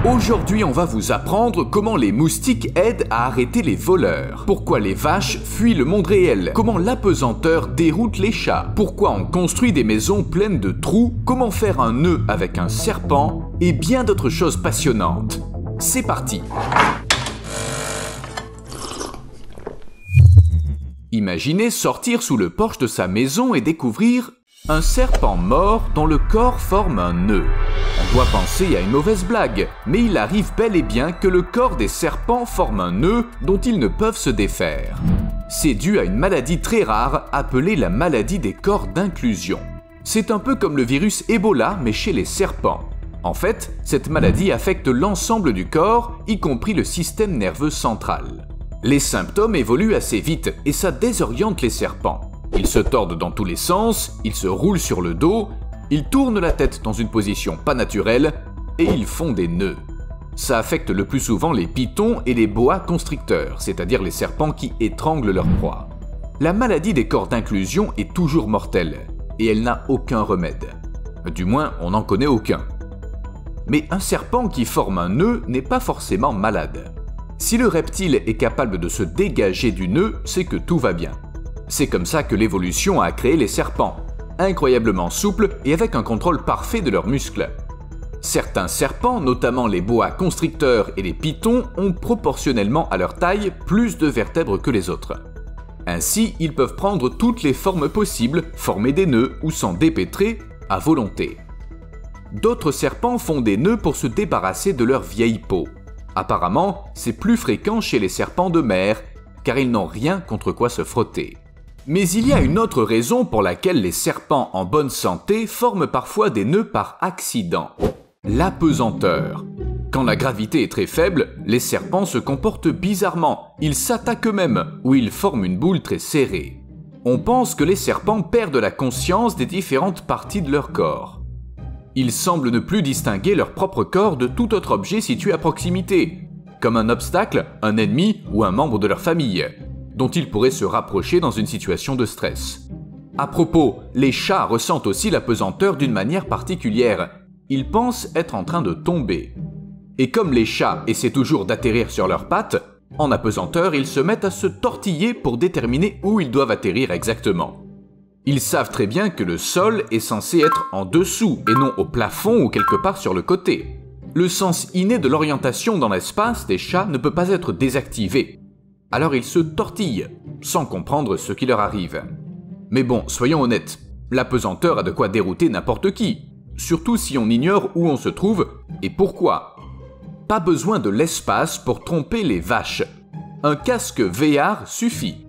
Aujourd'hui, on va vous apprendre comment les moustiques aident à arrêter les voleurs, pourquoi les vaches fuient le monde réel, comment l'apesanteur déroute les chats, pourquoi on construit des maisons pleines de trous, comment faire un nœud avec un serpent et bien d'autres choses passionnantes. C'est parti! Imaginez sortir sous le porche de sa maison et découvrir un serpent mort dont le corps forme un nœud. On doit penser à une mauvaise blague, mais il arrive bel et bien que le corps des serpents forme un nœud dont ils ne peuvent se défaire. C'est dû à une maladie très rare appelée la maladie des corps d'inclusion. C'est un peu comme le virus Ebola mais chez les serpents. En fait, cette maladie affecte l'ensemble du corps, y compris le système nerveux central. Les symptômes évoluent assez vite et ça désoriente les serpents. Ils se tordent dans tous les sens, ils se roulent sur le dos, ils tournent la tête dans une position pas naturelle et ils font des nœuds. Ça affecte le plus souvent les pythons et les boa constricteurs, c'est-à-dire les serpents qui étranglent leur proie. La maladie des corps d'inclusion est toujours mortelle et elle n'a aucun remède. Du moins, on n'en connaît aucun. Mais un serpent qui forme un nœud n'est pas forcément malade. Si le reptile est capable de se dégager du nœud, c'est que tout va bien. C'est comme ça que l'évolution a créé les serpents, incroyablement souples et avec un contrôle parfait de leurs muscles. Certains serpents, notamment les boa constricteurs et les pythons, ont proportionnellement à leur taille plus de vertèbres que les autres. Ainsi, ils peuvent prendre toutes les formes possibles, former des nœuds ou s'en dépêtrer à volonté. D'autres serpents font des nœuds pour se débarrasser de leur vieille peau. Apparemment, c'est plus fréquent chez les serpents de mer, car ils n'ont rien contre quoi se frotter. Mais il y a une autre raison pour laquelle les serpents en bonne santé forment parfois des nœuds par accident. L'apesanteur. Quand la gravité est très faible, les serpents se comportent bizarrement, ils s'attaquent eux-mêmes, ou ils forment une boule très serrée. On pense que les serpents perdent la conscience des différentes parties de leur corps. Ils semblent ne plus distinguer leur propre corps de tout autre objet situé à proximité, comme un obstacle, un ennemi ou un membre de leur famille, dont ils pourraient se rapprocher dans une situation de stress. À propos, les chats ressentent aussi l'apesanteur d'une manière particulière. Ils pensent être en train de tomber. Et comme les chats essaient toujours d'atterrir sur leurs pattes, en apesanteur, ils se mettent à se tortiller pour déterminer où ils doivent atterrir exactement. Ils savent très bien que le sol est censé être en dessous et non au plafond ou quelque part sur le côté. Le sens inné de l'orientation dans l'espace des chats ne peut pas être désactivé. Alors ils se tortillent, sans comprendre ce qui leur arrive. Mais bon, soyons honnêtes, l'apesanteur a de quoi dérouter n'importe qui, surtout si on ignore où on se trouve et pourquoi. Pas besoin de l'espace pour tromper les vaches. Un casque VR suffit.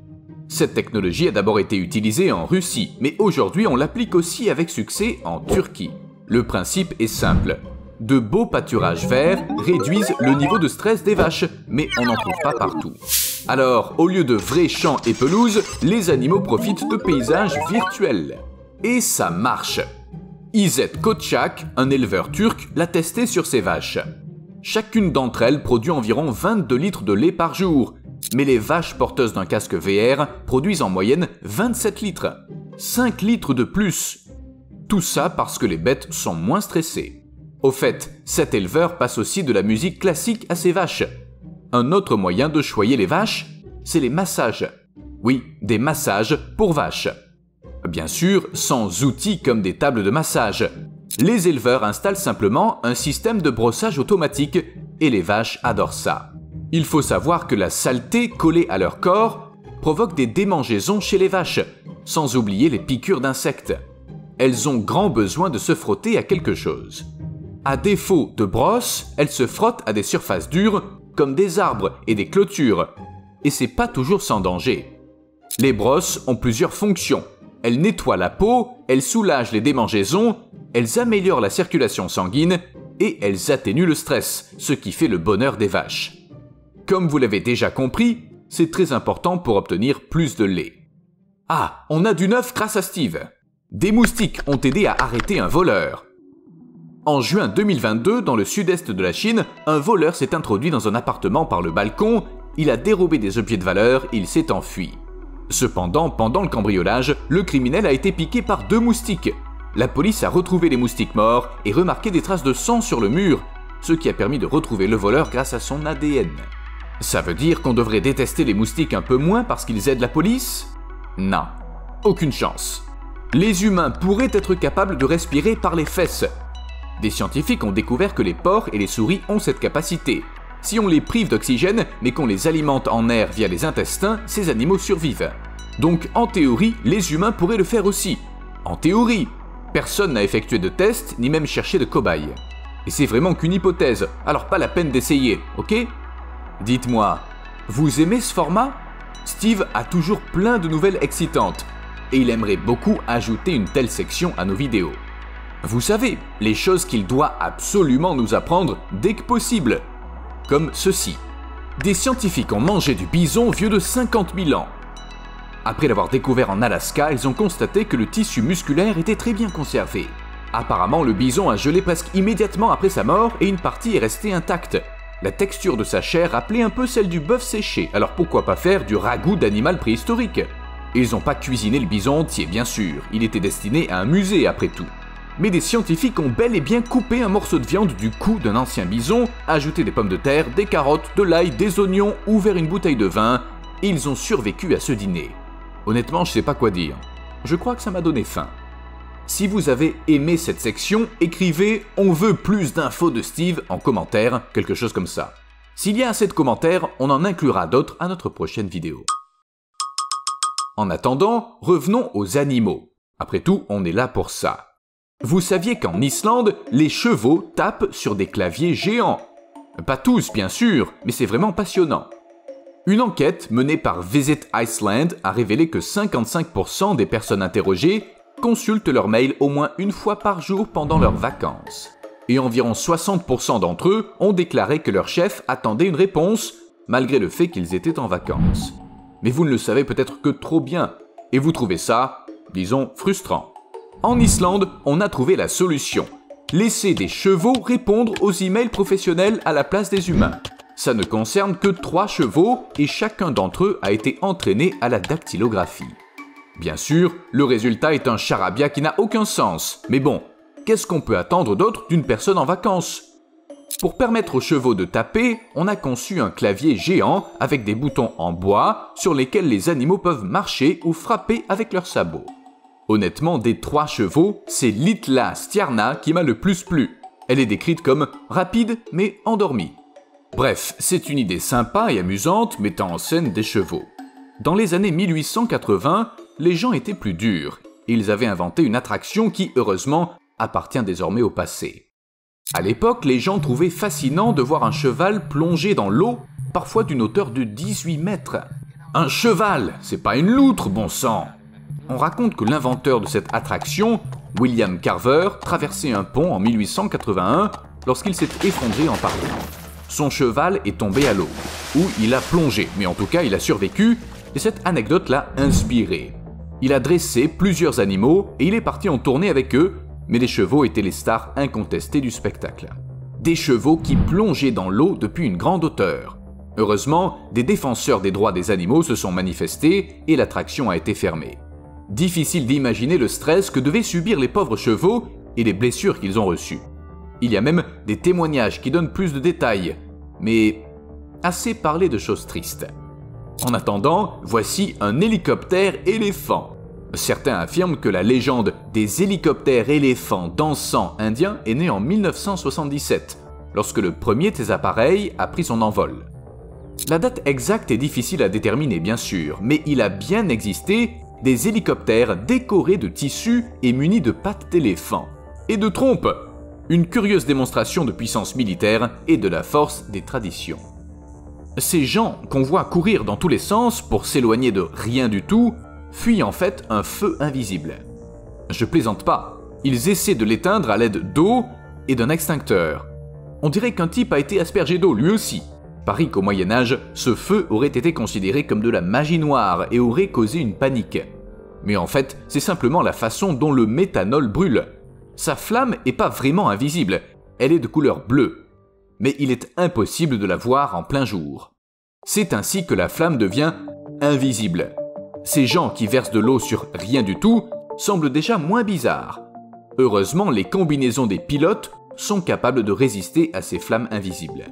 Cette technologie a d'abord été utilisée en Russie, mais aujourd'hui on l'applique aussi avec succès en Turquie. Le principe est simple. De beaux pâturages verts réduisent le niveau de stress des vaches, mais on n'en trouve pas partout. Alors, au lieu de vrais champs et pelouses, les animaux profitent de paysages virtuels. Et ça marche. İzzet Koçak, un éleveur turc, l'a testé sur ses vaches. Chacune d'entre elles produit environ 22 litres de lait par jour, mais les vaches porteuses d'un casque VR produisent en moyenne 27 litres. 5 litres de plus. Tout ça parce que les bêtes sont moins stressées. Au fait, cet éleveur passe aussi de la musique classique à ses vaches. Un autre moyen de choyer les vaches, c'est les massages. Oui, des massages pour vaches. Bien sûr, sans outils comme des tables de massage. Les éleveurs installent simplement un système de brossage automatique et les vaches adorent ça. Il faut savoir que la saleté collée à leur corps provoque des démangeaisons chez les vaches, sans oublier les piqûres d'insectes. Elles ont grand besoin de se frotter à quelque chose. À défaut de brosse, elles se frottent à des surfaces dures comme des arbres et des clôtures, et c'est pas toujours sans danger. Les brosses ont plusieurs fonctions. Elles nettoient la peau, elles soulagent les démangeaisons, elles améliorent la circulation sanguine et elles atténuent le stress, ce qui fait le bonheur des vaches. Comme vous l'avez déjà compris, c'est très important pour obtenir plus de lait. Ah, on a du neuf grâce à Steve. Des moustiques ont aidé à arrêter un voleur. En juin 2022, dans le sud-est de la Chine, un voleur s'est introduit dans un appartement par le balcon, il a dérobé des objets de valeur et il s'est enfui. Cependant, pendant le cambriolage, le criminel a été piqué par 2 moustiques. La police a retrouvé les moustiques morts et remarqué des traces de sang sur le mur, ce qui a permis de retrouver le voleur grâce à son ADN. Ça veut dire qu'on devrait détester les moustiques un peu moins parce qu'ils aident la police? Non, aucune chance. Les humains pourraient être capables de respirer par les fesses. Des scientifiques ont découvert que les porcs et les souris ont cette capacité. Si on les prive d'oxygène, mais qu'on les alimente en air via les intestins, ces animaux survivent. Donc en théorie, les humains pourraient le faire aussi. En théorie, personne n'a effectué de tests, ni même cherché de cobayes. Et c'est vraiment qu'une hypothèse, alors pas la peine d'essayer, ok? Dites-moi, vous aimez ce format? Steve a toujours plein de nouvelles excitantes, et il aimerait beaucoup ajouter une telle section à nos vidéos. Vous savez, les choses qu'il doit absolument nous apprendre dès que possible. Comme ceci. Des scientifiques ont mangé du bison vieux de 50 000 ans. Après l'avoir découvert en Alaska, ils ont constaté que le tissu musculaire était très bien conservé. Apparemment, le bison a gelé presque immédiatement après sa mort et une partie est restée intacte. La texture de sa chair rappelait un peu celle du bœuf séché, alors pourquoi pas faire du ragoût d'animal préhistorique? Ils n'ont pas cuisiné le bison entier, bien sûr, il était destiné à un musée après tout. Mais des scientifiques ont bel et bien coupé un morceau de viande du cou d'un ancien bison, ajouté des pommes de terre, des carottes, de l'ail, des oignons, ouvert une bouteille de vin, et ils ont survécu à ce dîner. Honnêtement, je sais pas quoi dire. Je crois que ça m'a donné faim. Si vous avez aimé cette section, écrivez « On veut plus d'infos de Steve » en commentaire, quelque chose comme ça. S'il y a assez de commentaires, on en inclura d'autres à notre prochaine vidéo. En attendant, revenons aux animaux. Après tout, on est là pour ça. Vous saviez qu'en Islande, les chevaux tapent sur des claviers géants? Pas tous, bien sûr, mais c'est vraiment passionnant. Une enquête menée par Visit Iceland a révélé que 55% des personnes interrogées consultent leur mail au moins une fois par jour pendant leurs vacances. Et environ 60% d'entre eux ont déclaré que leur chef attendait une réponse, malgré le fait qu'ils étaient en vacances. Mais vous ne le savez peut-être que trop bien, et vous trouvez ça, disons, frustrant. En Islande, on a trouvé la solution. Laisser des chevaux répondre aux emails professionnels à la place des humains. Ça ne concerne que 3 chevaux et chacun d'entre eux a été entraîné à la dactylographie. Bien sûr, le résultat est un charabia qui n'a aucun sens. Mais bon, qu'est-ce qu'on peut attendre d'autre d'une personne en vacances? Pour permettre aux chevaux de taper, on a conçu un clavier géant avec des boutons en bois sur lesquels les animaux peuvent marcher ou frapper avec leurs sabots. Honnêtement, des 3 chevaux, c'est Litla Stjarna qui m'a le plus plu. Elle est décrite comme rapide mais endormie. Bref, c'est une idée sympa et amusante mettant en scène des chevaux. Dans les années 1880, les gens étaient plus durs. Ils avaient inventé une attraction qui, heureusement, appartient désormais au passé. À l'époque, les gens trouvaient fascinant de voir un cheval plonger dans l'eau, parfois d'une hauteur de 18 mètres. Un cheval, c'est pas une loutre, bon sang! On raconte que l'inventeur de cette attraction, William Carver, traversait un pont en 1881 lorsqu'il s'est effondré en partant. Son cheval est tombé à l'eau, où il a plongé, mais en tout cas il a survécu, et cette anecdote l'a inspiré. Il a dressé plusieurs animaux et il est parti en tournée avec eux, mais les chevaux étaient les stars incontestées du spectacle. Des chevaux qui plongeaient dans l'eau depuis une grande hauteur. Heureusement, des défenseurs des droits des animaux se sont manifestés et l'attraction a été fermée. Difficile d'imaginer le stress que devaient subir les pauvres chevaux et les blessures qu'ils ont reçues. Il y a même des témoignages qui donnent plus de détails, mais assez parlé de choses tristes. En attendant, voici un hélicoptère éléphant. Certains affirment que la légende des hélicoptères éléphants dansants indiens est née en 1977, lorsque le premier de ces appareils a pris son envol. La date exacte est difficile à déterminer bien sûr, mais il a bien existé des hélicoptères décorés de tissus et munis de pattes d'éléphant. Et de trompes, une curieuse démonstration de puissance militaire et de la force des traditions. Ces gens qu'on voit courir dans tous les sens pour s'éloigner de rien du tout, fuient en fait un feu invisible. Je plaisante pas, ils essaient de l'éteindre à l'aide d'eau et d'un extincteur. On dirait qu'un type a été aspergé d'eau lui aussi. Parie qu'au Moyen-Âge, ce feu aurait été considéré comme de la magie noire et aurait causé une panique. Mais en fait, c'est simplement la façon dont le méthanol brûle. Sa flamme est pas vraiment invisible, elle est de couleur bleue. Mais il est impossible de la voir en plein jour. C'est ainsi que la flamme devient invisible. Ces gens qui versent de l'eau sur rien du tout semblent déjà moins bizarres. Heureusement, les combinaisons des pilotes sont capables de résister à ces flammes invisibles.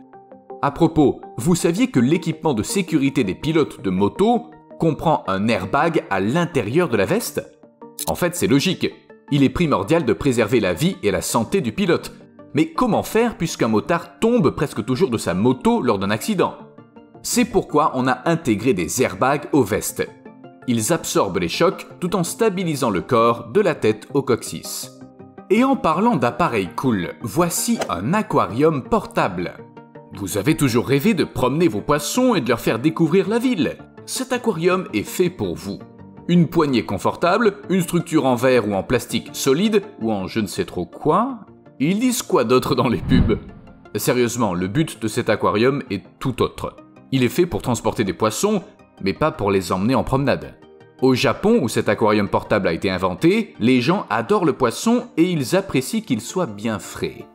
À propos, vous saviez que l'équipement de sécurité des pilotes de moto comprend un airbag à l'intérieur de la veste? En fait, c'est logique. Il est primordial de préserver la vie et la santé du pilote. Mais comment faire puisqu'un motard tombe presque toujours de sa moto lors d'un accident? C'est pourquoi on a intégré des airbags aux vestes. Ils absorbent les chocs tout en stabilisant le corps de la tête au coccyx. Et en parlant d'appareils cool, voici un aquarium portable. Vous avez toujours rêvé de promener vos poissons et de leur faire découvrir la ville. Cet aquarium est fait pour vous. Une poignée confortable, une structure en verre ou en plastique solide, ou en je ne sais trop quoi. Ils disent quoi d'autre dans les pubs? Sérieusement, le but de cet aquarium est tout autre. Il est fait pour transporter des poissons, mais pas pour les emmener en promenade. Au Japon, où cet aquarium portable a été inventé, les gens adorent le poisson et ils apprécient qu'il soit bien frais.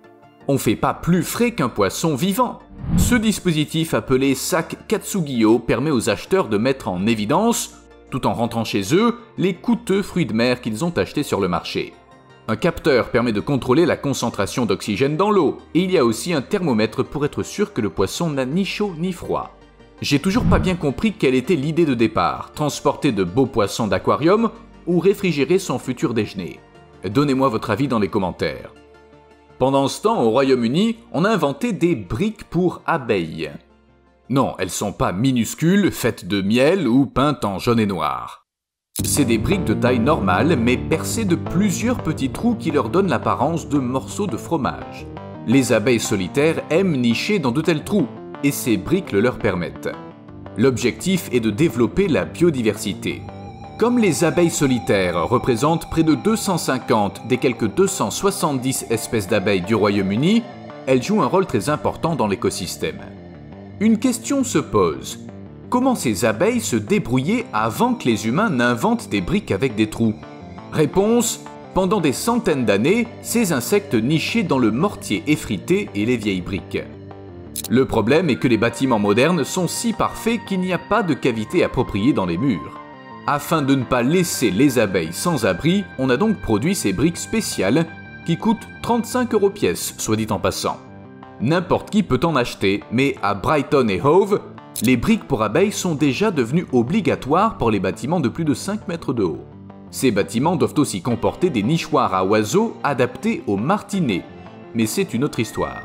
On fait pas plus frais qu'un poisson vivant. Ce dispositif appelé sac Katsugiyo permet aux acheteurs de mettre en évidence, tout en rentrant chez eux, les coûteux fruits de mer qu'ils ont achetés sur le marché. Un capteur permet de contrôler la concentration d'oxygène dans l'eau, et il y a aussi un thermomètre pour être sûr que le poisson n'a ni chaud ni froid. J'ai toujours pas bien compris quelle était l'idée de départ, transporter de beaux poissons d'aquarium ou réfrigérer son futur déjeuner. Donnez-moi votre avis dans les commentaires. Pendant ce temps, au Royaume-Uni, on a inventé des briques pour abeilles. Non, elles sont pas minuscules, faites de miel ou peintes en jaune et noir. C'est des briques de taille normale, mais percées de plusieurs petits trous qui leur donnent l'apparence de morceaux de fromage. Les abeilles solitaires aiment nicher dans de tels trous, et ces briques le leur permettent. L'objectif est de développer la biodiversité. Comme les abeilles solitaires représentent près de 250 des quelques 270 espèces d'abeilles du Royaume-Uni, elles jouent un rôle très important dans l'écosystème. Une question se pose. Comment ces abeilles se débrouillaient avant que les humains n'inventent des briques avec des trous? Réponse: pendant des centaines d'années, ces insectes nichaient dans le mortier effrité et les vieilles briques. Le problème est que les bâtiments modernes sont si parfaits qu'il n'y a pas de cavité appropriée dans les murs. Afin de ne pas laisser les abeilles sans abri, on a donc produit ces briques spéciales qui coûtent 35 € pièce, soit dit en passant. N'importe qui peut en acheter, mais à Brighton et Hove, les briques pour abeilles sont déjà devenues obligatoires pour les bâtiments de plus de 5 mètres de haut. Ces bâtiments doivent aussi comporter des nichoirs à oiseaux adaptés aux martinets, mais c'est une autre histoire.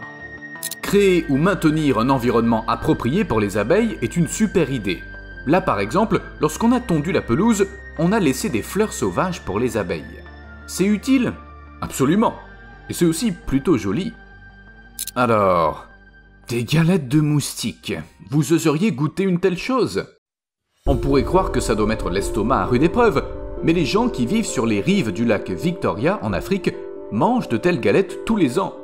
Créer ou maintenir un environnement approprié pour les abeilles est une super idée. Là par exemple, lorsqu'on a tondu la pelouse, on a laissé des fleurs sauvages pour les abeilles. C'est utile? Absolument. Et c'est aussi plutôt joli. Alors, des galettes de moustiques. Vous oseriez goûter une telle chose? On pourrait croire que ça doit mettre l'estomac à rude épreuve, mais les gens qui vivent sur les rives du lac Victoria en Afrique mangent de telles galettes tous les ans.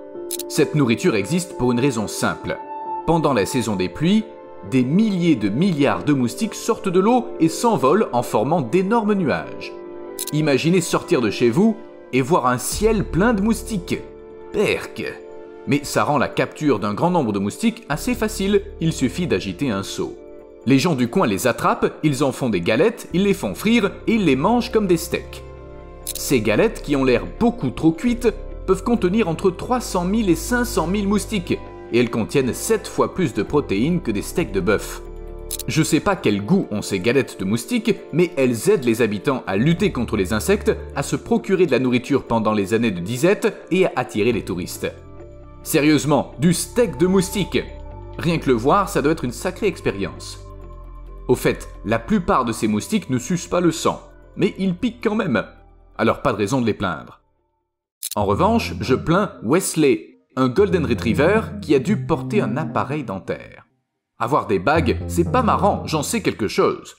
Cette nourriture existe pour une raison simple. Pendant la saison des pluies, des milliers de milliards de moustiques sortent de l'eau et s'envolent en formant d'énormes nuages. Imaginez sortir de chez vous et voir un ciel plein de moustiques. Perk! Mais ça rend la capture d'un grand nombre de moustiques assez facile, il suffit d'agiter un seau. Les gens du coin les attrapent, ils en font des galettes, ils les font frire et ils les mangent comme des steaks. Ces galettes, qui ont l'air beaucoup trop cuites, peuvent contenir entre 300 000 et 500 000 moustiques, et elles contiennent 7 fois plus de protéines que des steaks de bœuf. Je sais pas quel goût ont ces galettes de moustiques, mais elles aident les habitants à lutter contre les insectes, à se procurer de la nourriture pendant les années de disette et à attirer les touristes. Sérieusement, du steak de moustique! Rien que le voir, ça doit être une sacrée expérience. Au fait, la plupart de ces moustiques ne sucent pas le sang, mais ils piquent quand même. Alors pas de raison de les plaindre. En revanche, je plains Wesley, un Golden Retriever qui a dû porter un appareil dentaire. Avoir des bagues, c'est pas marrant, j'en sais quelque chose.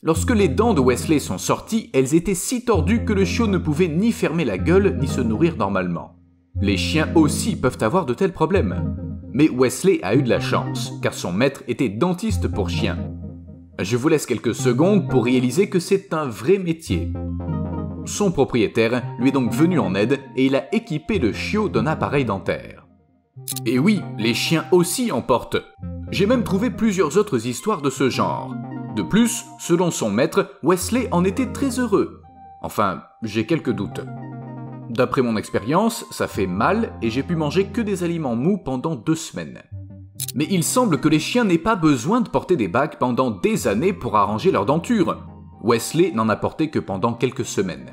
Lorsque les dents de Wesley sont sorties, elles étaient si tordues que le chiot ne pouvait ni fermer la gueule ni se nourrir normalement. Les chiens aussi peuvent avoir de tels problèmes. Mais Wesley a eu de la chance, car son maître était dentiste pour chiens. Je vous laisse quelques secondes pour réaliser que c'est un vrai métier. Son propriétaire lui est donc venu en aide et il a équipé le chiot d'un appareil dentaire. Et oui, les chiens aussi en portent. J'ai même trouvé plusieurs autres histoires de ce genre. De plus, selon son maître, Wesley en était très heureux. Enfin, j'ai quelques doutes. d'après mon expérience, ça fait mal et j'ai pu manger que des aliments mous pendant 2 semaines. Mais il semble que les chiens n'aient pas besoin de porter des bagues pendant des années pour arranger leur denture. Wesley n'en a porté que pendant quelques semaines.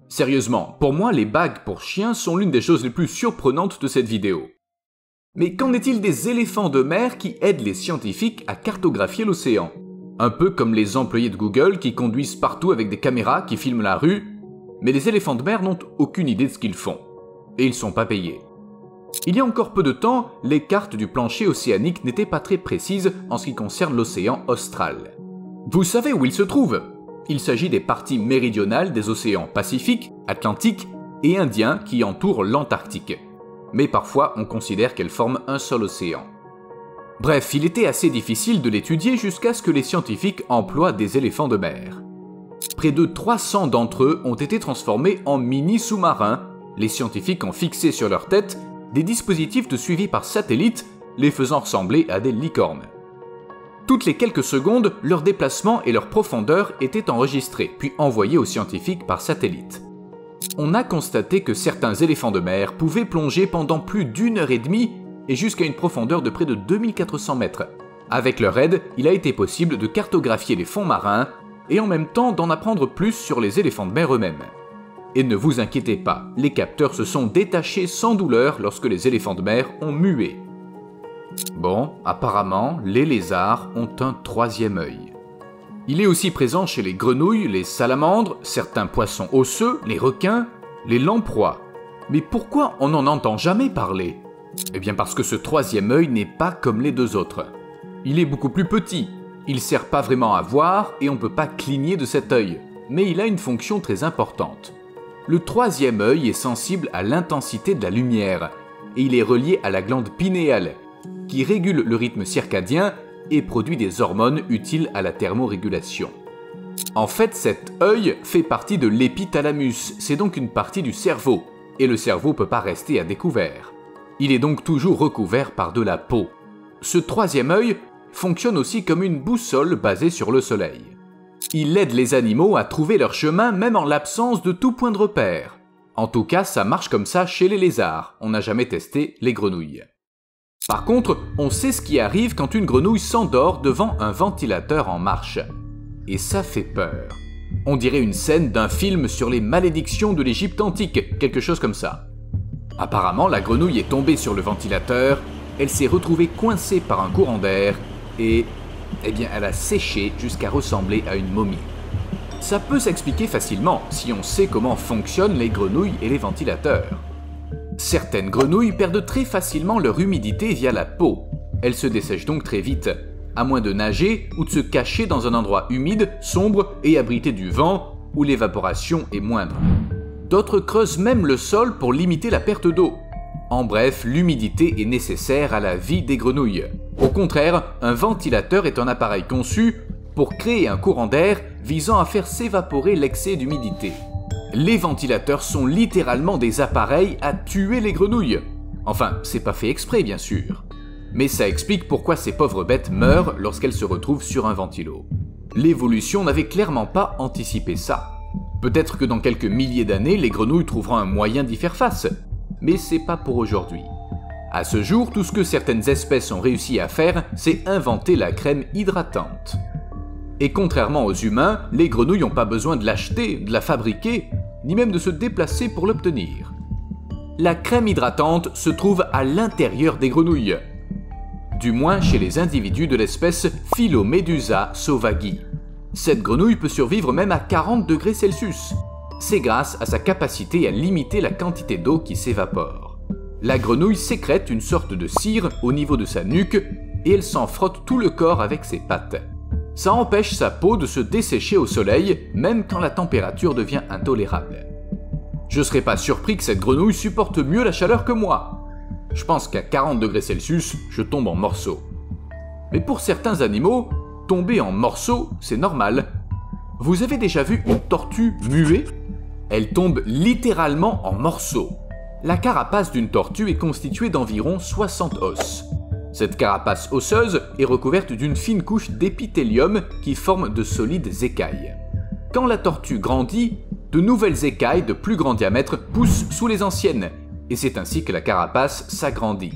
Sérieusement, pour moi, les bagues pour chiens sont l'une des choses les plus surprenantes de cette vidéo. Mais qu'en est-il des éléphants de mer qui aident les scientifiques à cartographier l'océan? Un peu comme les employés de Google qui conduisent partout avec des caméras qui filment la rue, mais les éléphants de mer n'ont aucune idée de ce qu'ils font. Et ils sont pas payés. Il y a encore peu de temps, les cartes du plancher océanique n'étaient pas très précises en ce qui concerne l'océan austral. Vous savez où il se trouve? Il s'agit des parties méridionales des océans Pacifique, Atlantique et Indien qui entourent l'Antarctique. Mais parfois on considère qu'elles forment un seul océan. Bref, il était assez difficile de l'étudier jusqu'à ce que les scientifiques emploient des éléphants de mer. Près de 300 d'entre eux ont été transformés en mini-sous-marins. Les scientifiques ont fixé sur leur tête des dispositifs de suivi par satellite, les faisant ressembler à des licornes. Toutes les quelques secondes, leur déplacement et leur profondeur étaient enregistrés, puis envoyés aux scientifiques par satellite. On a constaté que certains éléphants de mer pouvaient plonger pendant plus d'1 heure et demie et jusqu'à une profondeur de près de 2400 mètres. Avec leur aide, il a été possible de cartographier les fonds marins et en même temps d'en apprendre plus sur les éléphants de mer eux-mêmes. Et ne vous inquiétez pas, les capteurs se sont détachés sans douleur lorsque les éléphants de mer ont mué. Bon, apparemment, les lézards ont un 3e œil. Il est aussi présent chez les grenouilles, les salamandres, certains poissons osseux, les requins, les lamproies. Mais pourquoi on n'en entend jamais parler? Eh bien parce que ce 3e œil n'est pas comme les 2 autres. Il est beaucoup plus petit, il sert pas vraiment à voir et on ne peut pas cligner de cet œil, mais il a une fonction très importante. Le 3e œil est sensible à l'intensité de la lumière et il est relié à la glande pinéale, qui régule le rythme circadien et produit des hormones utiles à la thermorégulation. En fait, cet œil fait partie de l'épithalamus, c'est donc une partie du cerveau, et le cerveau peut pas rester à découvert. Il est donc toujours recouvert par de la peau. Ce 3e œil fonctionne aussi comme une boussole basée sur le soleil. Il aide les animaux à trouver leur chemin même en l'absence de tout point de repère. En tout cas, ça marche comme ça chez les lézards, on n'a jamais testé les grenouilles. Par contre, on sait ce qui arrive quand une grenouille s'endort devant un ventilateur en marche. Et ça fait peur. On dirait une scène d'un film sur les malédictions de l'Égypte antique, quelque chose comme ça. Apparemment, la grenouille est tombée sur le ventilateur, elle s'est retrouvée coincée par un courant d'air et, elle a séché jusqu'à ressembler à une momie. Ça peut s'expliquer facilement si on sait comment fonctionnent les grenouilles et les ventilateurs. Certaines grenouilles perdent très facilement leur humidité via la peau. Elles se dessèchent donc très vite, à moins de nager ou de se cacher dans un endroit humide, sombre et abrité du vent, où l'évaporation est moindre. D'autres creusent même le sol pour limiter la perte d'eau. En bref, l'humidité est nécessaire à la vie des grenouilles. Au contraire, un ventilateur est un appareil conçu pour créer un courant d'air visant à faire s'évaporer l'excès d'humidité. Les ventilateurs sont littéralement des appareils à tuer les grenouilles. Enfin, c'est pas fait exprès bien sûr. Mais ça explique pourquoi ces pauvres bêtes meurent lorsqu'elles se retrouvent sur un ventilo. L'évolution n'avait clairement pas anticipé ça. Peut-être que dans quelques milliers d'années, les grenouilles trouveront un moyen d'y faire face. Mais c'est pas pour aujourd'hui. À ce jour, tout ce que certaines espèces ont réussi à faire, c'est inventer la crème hydratante. Et contrairement aux humains, les grenouilles n'ont pas besoin de l'acheter, de la fabriquer, ni même de se déplacer pour l'obtenir. La crème hydratante se trouve à l'intérieur des grenouilles, du moins chez les individus de l'espèce Philomedusa sauvagui. Cette grenouille peut survivre même à 40 degrés Celsius. C'est grâce à sa capacité à limiter la quantité d'eau qui s'évapore. La grenouille sécrète une sorte de cire au niveau de sa nuque et elle s'en frotte tout le corps avec ses pattes. Ça empêche sa peau de se dessécher au soleil, même quand la température devient intolérable. Je serais pas surpris que cette grenouille supporte mieux la chaleur que moi. Je pense qu'à 40 degrés Celsius, je tombe en morceaux. Mais pour certains animaux, tomber en morceaux, c'est normal. Vous avez déjà vu une tortue muer? Elle tombe littéralement en morceaux. La carapace d'une tortue est constituée d'environ 60 os. Cette carapace osseuse est recouverte d'une fine couche d'épithélium qui forme de solides écailles. Quand la tortue grandit, de nouvelles écailles de plus grand diamètre poussent sous les anciennes, et c'est ainsi que la carapace s'agrandit.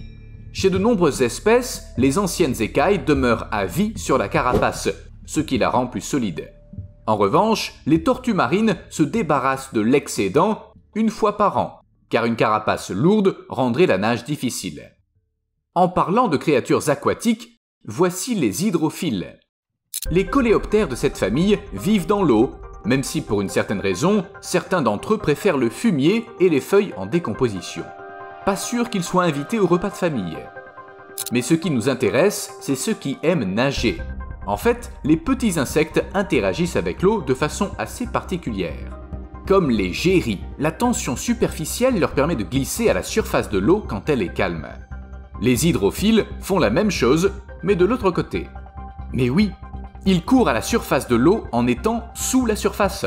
Chez de nombreuses espèces, les anciennes écailles demeurent à vie sur la carapace, ce qui la rend plus solide. En revanche, les tortues marines se débarrassent de l'excédent une fois par an, car une carapace lourde rendrait la nage difficile. En parlant de créatures aquatiques, voici les hydrophiles. Les coléoptères de cette famille vivent dans l'eau, même si pour une certaine raison, certains d'entre eux préfèrent le fumier et les feuilles en décomposition. Pas sûr qu'ils soient invités au repas de famille. Mais ce qui nous intéresse, c'est ceux qui aiment nager. En fait, les petits insectes interagissent avec l'eau de façon assez particulière. Comme les géris, la tension superficielle leur permet de glisser à la surface de l'eau quand elle est calme. Les hydrophiles font la même chose, mais de l'autre côté. Mais oui, ils courent à la surface de l'eau en étant sous la surface.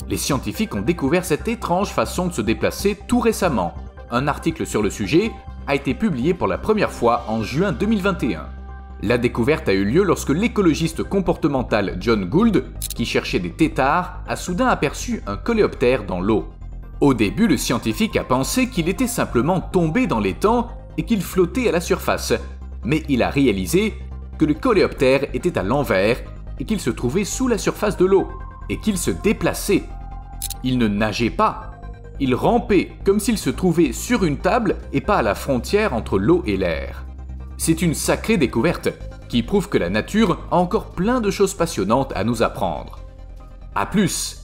Les scientifiques ont découvert cette étrange façon de se déplacer tout récemment. Un article sur le sujet a été publié pour la première fois en juin 2021. La découverte a eu lieu lorsque l'écologiste comportemental John Gould, qui cherchait des têtards, a soudain aperçu un coléoptère dans l'eau. Au début, le scientifique a pensé qu'il était simplement tombé dans l'étang et qu'il flottait à la surface, mais il a réalisé que le coléoptère était à l'envers et qu'il se trouvait sous la surface de l'eau, et qu'il se déplaçait. Il ne nageait pas, il rampait comme s'il se trouvait sur une table et pas à la frontière entre l'eau et l'air. C'est une sacrée découverte qui prouve que la nature a encore plein de choses passionnantes à nous apprendre. A plus,